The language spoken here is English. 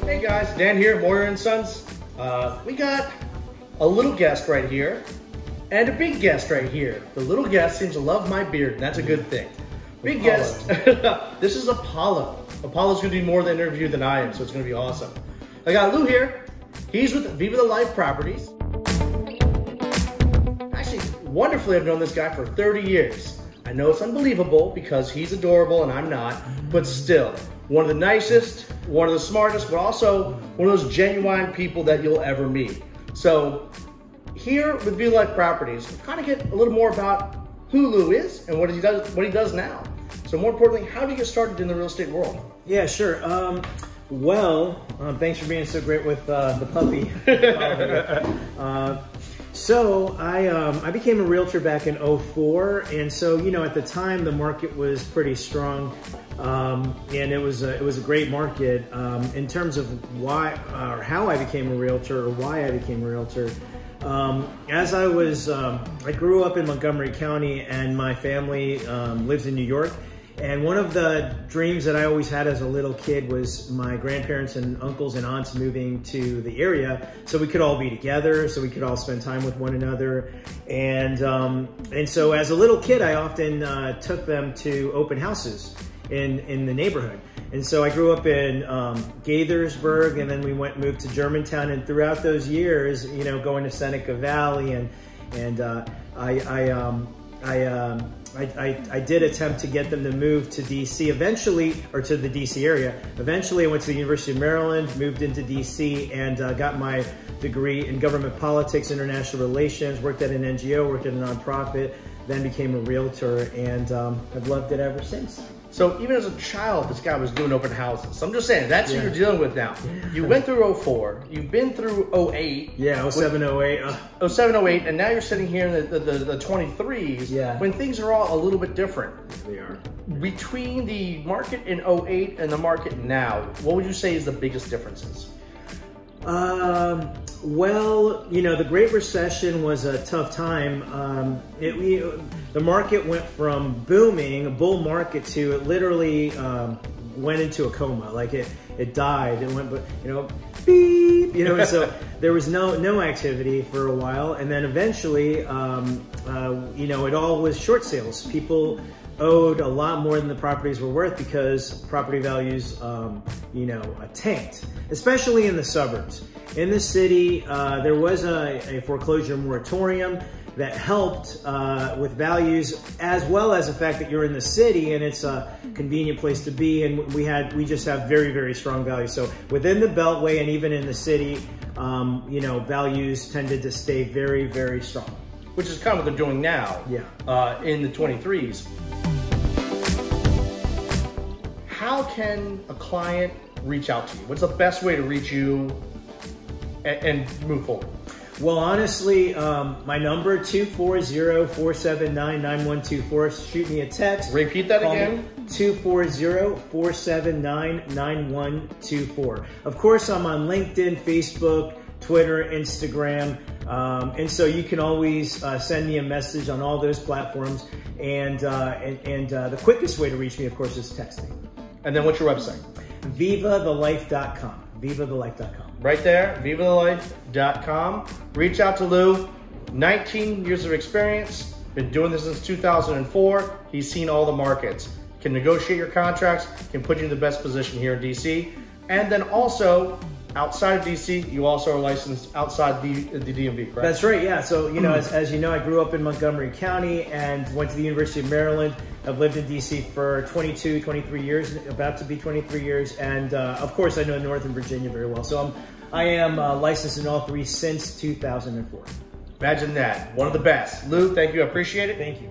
Hey guys, Dan here, Moyer & Sons. We got a little guest right here and a big guest right here. The little guest seems to love my beard, and that's a good thing. Big guest, this is Apollo. Apollo's gonna do more of the interview than I am, so it's gonna be awesome. I got Lou here. He's with Viva The Life Properties. Actually, wonderfully, I've known this guy for 30 years. I know it's unbelievable because he's adorable and I'm not, but still, one of the nicest, one of the smartest, but also one of those genuine people that you'll ever meet. So here with Viva Life Properties, we kind of get a little more about who Lou is and what he does now. So more importantly, how do you get started in the real estate world? Yeah, sure. Thanks for being so great with the puppy. So I became a realtor back in '04, and so at the time the market was pretty strong, and it was a great market. In terms of why or how I became a realtor or why I became a realtor, as I grew up in Montgomery County, and my family lives in New York. And one of the dreams that I always had as a little kid was my grandparents and uncles and aunts moving to the area so we could all be together, so we could all spend time with one another. And so as a little kid, I often took them to open houses in the neighborhood. And so I grew up in Gaithersburg, and then we moved to Germantown. And throughout those years, going to Seneca Valley, and I did attempt to get them to move to DC eventually, or to the DC area. Eventually I went to the University of Maryland, moved into DC, and got my degree in government politics, international relations, worked at an NGO, worked at a nonprofit, then became a realtor, and I've loved it ever since. So even as a child, this guy was doing open houses. So I'm just saying, that's who you're dealing with now. You went through '04, you've been through '08. Yeah, '07, '08. '07, '08, and now you're sitting here in the 23s when things are all a little bit different. They are. Between the market in '08 and the market now, what would you say is the biggest differences? Well, the Great Recession was a tough time. The market went from booming, a bull market, to it literally went into a coma. Like it died. It went, beep. And so there was no activity for a while, and then eventually, it all was short sales. People owed a lot more than the properties were worth because property values, tanked, especially in the suburbs. In the city, there was a foreclosure moratorium that helped with values, as well as the fact that you're in the city and it's a convenient place to be, and we just have very, very strong values. So within the Beltway and even in the city, values tended to stay very, very strong. Which is kind of what they're doing now in the 23s. How can a client reach out to you? What's the best way to reach you and move forward? Well, honestly, my number, 240-479-9124. Shoot me a text. Repeat that again. 240-479-9124. Of course, I'm on LinkedIn, Facebook, Twitter, Instagram. And so you can always send me a message on all those platforms. And the quickest way to reach me, of course, is texting. And then what's your website? VivaTheLife.com. VivaTheLife.com. Right there, VivaTheLife.com. Reach out to Lou. 19 years of experience. Been doing this since 2004. He's seen all the markets. Can negotiate your contracts. Can put you in the best position here in DC. And then also, outside of DC, you also are licensed outside the DMV, correct? That's right, yeah. So, as you know, I grew up in Montgomery County and went to the University of Maryland. I've lived in DC for 22, 23 years, about to be 23 years. And of course, I know Northern Virginia very well. So I am licensed in all three since 2004. Imagine that. One of the best. Lou, thank you. I appreciate it. Thank you.